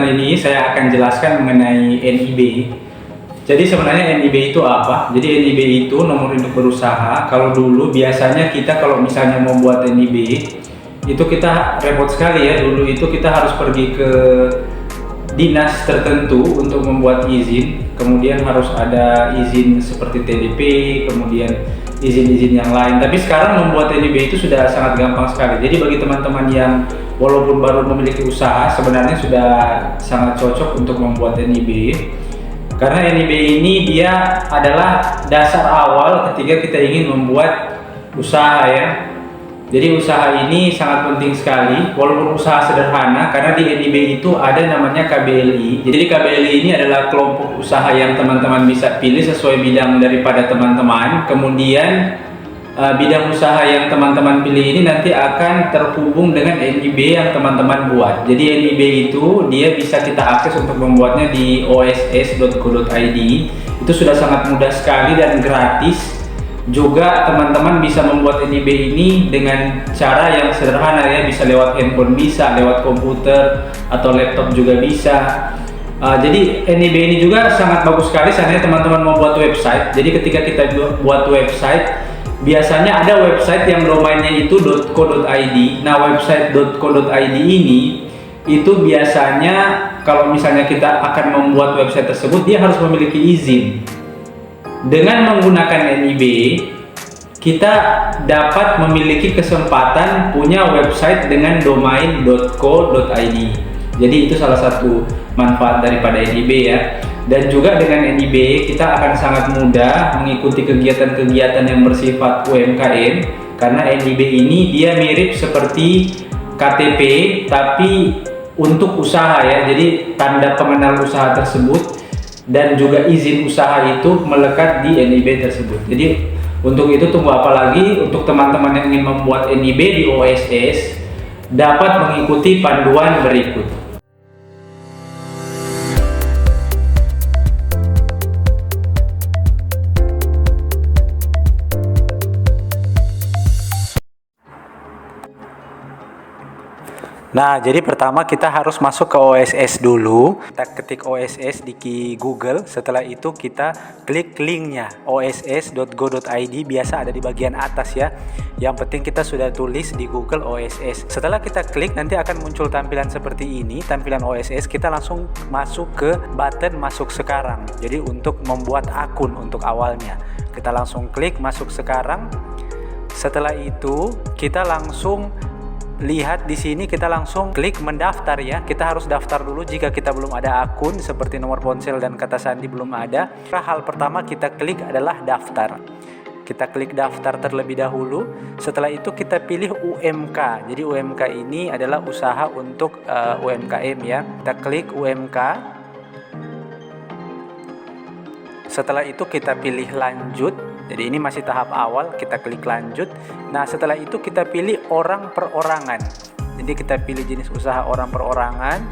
kesempatan ini saya akan jelaskan mengenai NIB. Jadi sebenarnya NIB itu apa? Jadi NIB itu nomor induk berusaha. Kalau dulu biasanya kita kalau misalnya mau buat NIB itu kita repot sekali ya. Dulu itu kita harus pergi ke dinas tertentu untuk membuat izin. Kemudian harus ada izin seperti TDP, kemudian izin-izin yang lain. Tapi sekarang membuat NIB itu sudah sangat gampang sekali. Jadi bagi teman-teman yang walaupun baru memiliki usaha, sebenarnya sudah sangat cocok untuk membuat NIB. Karena NIB ini dia adalah dasar awal ketika kita ingin membuat usaha ya. Jadi usaha ini sangat penting sekali, walaupun usaha sederhana, karena di NIB itu ada namanya KBLI. Jadi KBLI ini adalah kelompok usaha yang teman-teman bisa pilih sesuai bidang daripada teman-teman. Kemudian bidang usaha yang teman-teman pilih ini nanti akan terhubung dengan NIB yang teman-teman buat. Jadi NIB itu dia bisa kita akses untuk membuatnya di oss.go.id. Itu sudah sangat mudah sekali dan gratis. Juga teman-teman bisa membuat NIB ini dengan cara yang sederhana ya, bisa lewat handphone, bisa lewat komputer atau laptop juga bisa. Jadi NIB ini juga sangat bagus sekali seandainya teman-teman mau buat website. Jadi ketika kita buat website, biasanya ada website yang domainnya itu .co.id. Nah, website.co.id ini itu biasanya kalau misalnya kita akan membuat website tersebut, dia harus memiliki izin. Dengan menggunakan NIB, kita dapat memiliki kesempatan punya website dengan domain .co.id. Jadi itu salah satu manfaat daripada NIB ya. Dan juga dengan NIB kita akan sangat mudah mengikuti kegiatan-kegiatan yang bersifat UMKM, karena NIB ini dia mirip seperti KTP tapi untuk usaha ya. Jadi tanda pengenal usaha tersebut dan juga izin usaha itu melekat di NIB tersebut. Jadi untuk itu tunggu apa lagi, untuk teman-teman yang ingin membuat NIB di OSS dapat mengikuti panduan berikut. Nah, jadi pertama kita harus masuk ke OSS dulu. Kita ketik OSS di Google. Setelah itu kita klik linknya oss.go.id. Biasa ada di bagian atas ya. Yang penting kita sudah tulis di Google OSS. Setelah kita klik, nanti akan muncul tampilan seperti ini, tampilan OSS. Kita langsung masuk ke button masuk sekarang. Jadi untuk membuat akun untuk awalnya, kita langsung klik masuk sekarang. Setelah itu kita langsung lihat di sini, kita langsung klik mendaftar ya. Kita harus daftar dulu jika kita belum ada akun seperti nomor ponsel dan kata sandi belum ada. Hal pertama kita klik adalah daftar. Kita klik daftar terlebih dahulu. Setelah itu kita pilih UMK. Jadi UMK ini adalah usaha untuk UMKM ya. Kita klik UMK. Setelah itu kita pilih lanjut. Jadi ini masih tahap awal, kita klik lanjut. Nah, setelah itu kita pilih orang perorangan. Jadi kita pilih jenis usaha orang perorangan.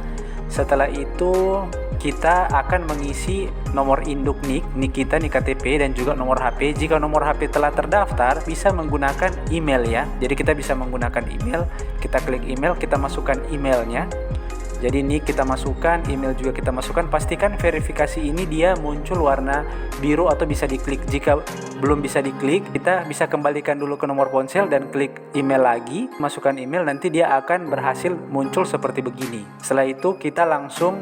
Setelah itu kita akan mengisi nomor induk nik kita, nik KTP, dan juga nomor HP. Jika nomor HP telah terdaftar, bisa menggunakan email ya. Jadi kita bisa menggunakan email. Kita klik email, kita masukkan emailnya. Jadi ini kita masukkan, email juga kita masukkan. Pastikan verifikasi ini dia muncul warna biru atau bisa diklik. Jika belum bisa diklik, kita bisa kembalikan dulu ke nomor ponsel dan klik email lagi. Masukkan email, nanti dia akan berhasil muncul seperti begini. Setelah itu kita langsung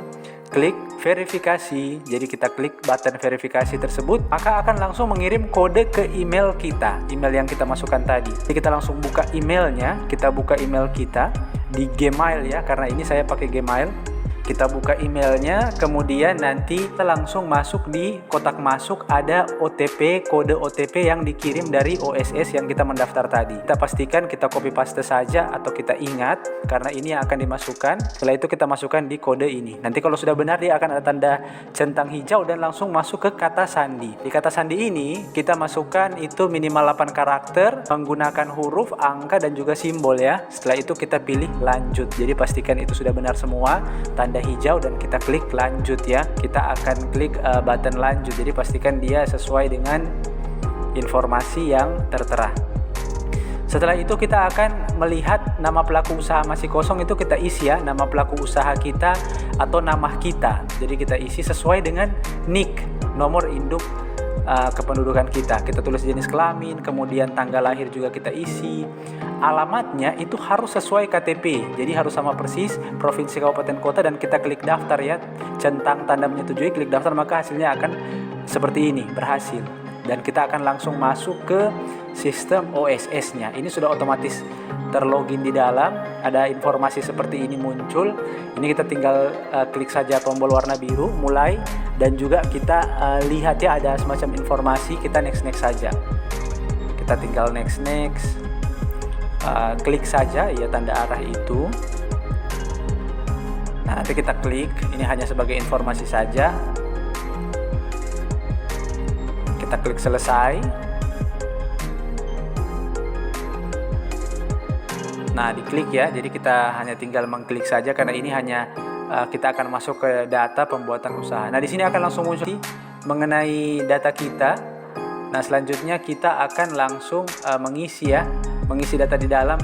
klik verifikasi. Jadi kita klik button verifikasi tersebut, maka akan langsung mengirim kode ke email kita, email yang kita masukkan tadi. Jadi kita langsung buka emailnya, kita buka email kita di Gmail ya, karena ini saya pakai Gmail. Kita buka emailnya, kemudian nanti kita langsung masuk di kotak masuk, ada OTP, kode OTP yang dikirim dari OSS yang kita mendaftar tadi. Kita pastikan kita copy paste saja atau kita ingat, karena ini yang akan dimasukkan. Setelah itu kita masukkan di kode ini. Nanti kalau sudah benar dia akan ada tanda centang hijau dan langsung masuk ke kata sandi. Di kata sandi ini kita masukkan itu minimal 8 karakter menggunakan huruf, angka, dan juga simbol ya. Setelah itu kita pilih lanjut. Jadi pastikan itu sudah benar semua, tanda hijau, dan kita klik lanjut ya. Kita akan klik button lanjut. Jadi pastikan dia sesuai dengan informasi yang tertera. Setelah itu kita akan melihat nama pelaku usaha masih kosong, itu kita isi ya, nama pelaku usaha kita atau nama kita. Jadi kita isi sesuai dengan NIK, nomor induk kependudukan kita. Kita tulis jenis kelamin, kemudian tanggal lahir juga kita isi. Alamatnya itu harus sesuai KTP, jadi harus sama persis provinsi, kabupaten, kota, dan kita klik daftar ya. Centang tanda menyetujui, klik daftar, maka hasilnya akan seperti ini, berhasil. Dan kita akan langsung masuk ke sistem OSS-nya. Ini sudah otomatis terlogin di dalam, ada informasi seperti ini muncul. Ini kita tinggal klik saja tombol warna biru, mulai, dan juga kita lihat ya ada semacam informasi, kita next saja. Kita tinggal next, klik saja ya tanda arah itu. Nah, nanti kita klik, ini hanya sebagai informasi saja. Kita klik selesai. Nah, diklik ya, jadi kita hanya tinggal mengklik saja karena ini hanya kita akan masuk ke data pembuatan usaha. Nah, di sini akan langsung muncul mengenai data kita. Nah, selanjutnya kita akan langsung mengisi data di dalam.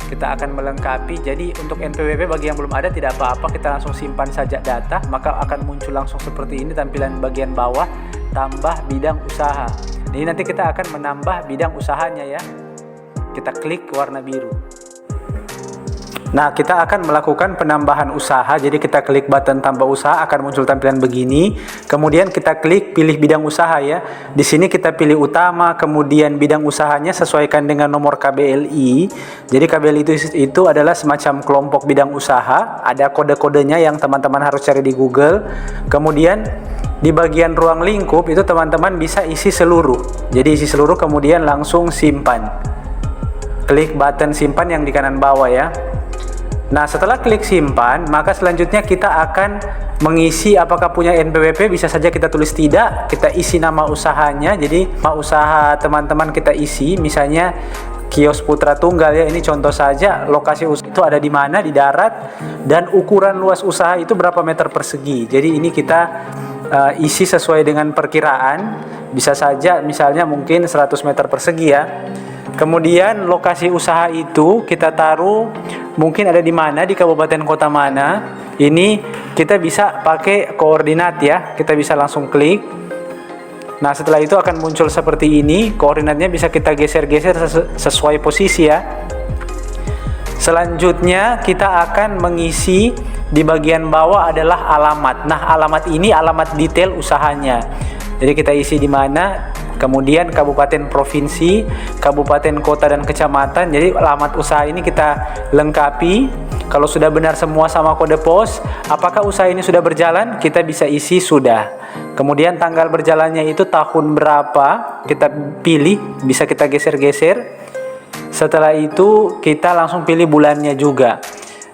Kita akan melengkapi. Jadi untuk NPWP bagi yang belum ada tidak apa-apa, kita langsung simpan saja data, maka akan muncul langsung seperti ini tampilan bagian bawah, tambah bidang usaha. Ini nanti kita akan menambah bidang usahanya ya. Kita klik warna biru. Nah, kita akan melakukan penambahan usaha. Jadi kita klik button tambah usaha, akan muncul tampilan begini. Kemudian kita klik pilih bidang usaha ya. Di sini kita pilih utama, kemudian bidang usahanya sesuaikan dengan nomor KBLI. Jadi KBLI itu adalah semacam kelompok bidang usaha. Ada kode-kodenya yang teman-teman harus cari di Google. Kemudian di bagian ruang lingkup itu teman-teman bisa isi seluruh. Jadi isi seluruh, kemudian langsung simpan. Klik button simpan yang di kanan bawah ya. Nah, setelah klik simpan, maka selanjutnya kita akan mengisi apakah punya NPWP. Bisa saja kita tulis tidak, kita isi nama usahanya. Jadi nama usaha teman-teman kita isi, misalnya Kios Putra Tunggal ya, ini contoh saja. Lokasi usaha itu ada di mana, di darat, dan ukuran luas usaha itu berapa meter persegi. Jadi ini kita isi sesuai dengan perkiraan. Bisa saja misalnya mungkin 100 meter persegi ya. Kemudian lokasi usaha itu kita taruh mungkin ada di mana, di kabupaten kota mana. Ini kita bisa pakai koordinat ya. Kita bisa langsung klik. Nah, setelah itu akan muncul seperti ini. Koordinatnya bisa kita geser-geser sesuai posisi ya. Selanjutnya kita akan mengisi di bagian bawah adalah alamat. Nah, alamat ini alamat detail usahanya. Jadi kita isi di mana, kemudian kabupaten, provinsi, kabupaten, kota, dan kecamatan. Jadi alamat usaha ini kita lengkapi. Kalau sudah benar semua sama kode pos, apakah usaha ini sudah berjalan? Kita bisa isi sudah. Kemudian tanggal berjalannya itu tahun berapa, kita pilih, bisa kita geser-geser. Setelah itu kita langsung pilih bulannya juga.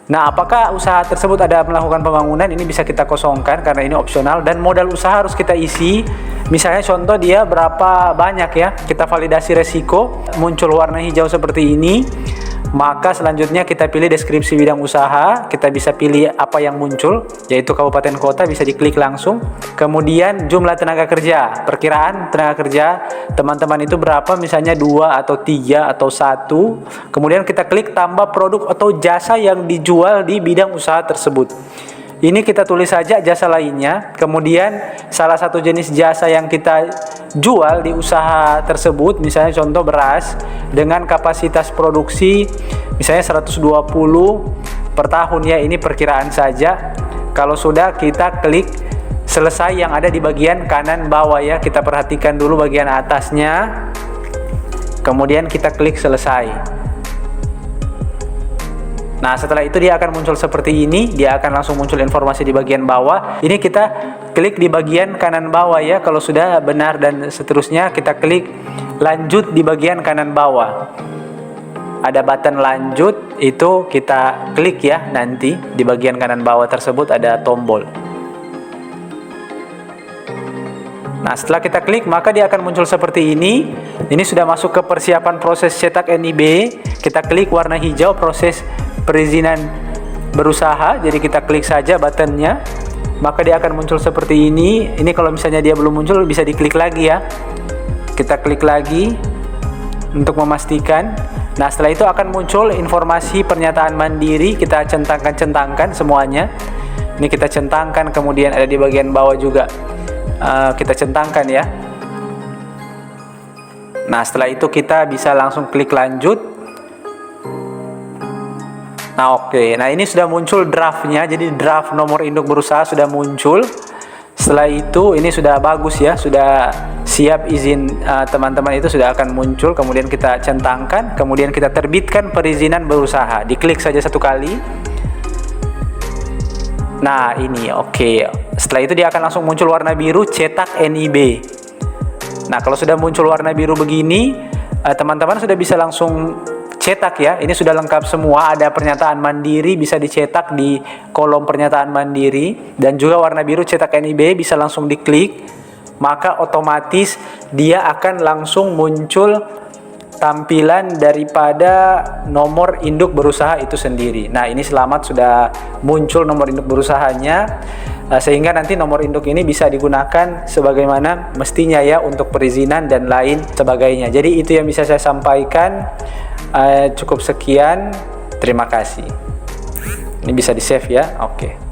Nah, apakah usaha tersebut ada melakukan pembangunan? Ini bisa kita kosongkan karena ini opsional. Dan modal usaha harus kita isi. Misalnya contoh dia berapa banyak ya. Kita validasi resiko, muncul warna hijau seperti ini. Maka selanjutnya kita pilih deskripsi bidang usaha. Kita bisa pilih apa yang muncul, yaitu kabupaten kota, bisa diklik langsung. Kemudian jumlah tenaga kerja, perkiraan tenaga kerja teman-teman itu berapa, misalnya 2 atau 3 atau 1. Kemudian kita klik tambah produk atau jasa yang dijual di bidang usaha tersebut. Ini kita tulis saja jasa lainnya. Kemudian salah satu jenis jasa yang kita jual di usaha tersebut, misalnya contoh beras dengan kapasitas produksi misalnya 120 per tahun ya, ini perkiraan saja. Kalau sudah, kita klik selesai yang ada di bagian kanan bawah ya. Kita perhatikan dulu bagian atasnya. Kemudian kita klik selesai. Nah, setelah itu dia akan muncul seperti ini. Dia akan langsung muncul informasi di bagian bawah. Ini kita klik di bagian kanan bawah ya. Kalau sudah benar dan seterusnya, kita klik lanjut di bagian kanan bawah. Ada button lanjut, itu kita klik ya. Nanti di bagian kanan bawah tersebut ada tombol. Nah, setelah kita klik, maka dia akan muncul seperti ini. Ini sudah masuk ke persiapan proses cetak NIB. Kita klik warna hijau, proses perizinan berusaha. Jadi kita klik saja buttonnya, maka dia akan muncul seperti ini. Ini kalau misalnya dia belum muncul, bisa diklik lagi ya. Kita klik lagi untuk memastikan. Nah, setelah itu akan muncul informasi pernyataan mandiri, kita centangkan semuanya. Ini kita centangkan, kemudian ada di bagian bawah juga kita centangkan ya. Nah, setelah itu kita bisa langsung klik lanjut. Nah, oke. Nah, ini sudah muncul draftnya. Jadi draft nomor induk berusaha sudah muncul. Setelah itu ini sudah bagus ya, sudah siap izin teman-teman itu sudah akan muncul. Kemudian kita centangkan, kemudian kita terbitkan perizinan berusaha. Diklik saja satu kali. Nah, ini oke. Setelah itu dia akan langsung muncul warna biru cetak NIB. Nah, kalau sudah muncul warna biru begini, teman-teman sudah bisa langsung cetak ya. Ini sudah lengkap semua, ada pernyataan mandiri bisa dicetak di kolom pernyataan mandiri, dan juga warna biru cetak NIB bisa langsung diklik, maka otomatis dia akan langsung muncul tampilan daripada nomor induk berusaha itu sendiri. Nah, ini selamat sudah muncul nomor induk berusahanya, sehingga nanti nomor induk ini bisa digunakan sebagaimana mestinya ya untuk perizinan dan lain sebagainya. Jadi itu yang bisa saya sampaikan. Cukup sekian, terima kasih. Ini bisa di save ya. Oke.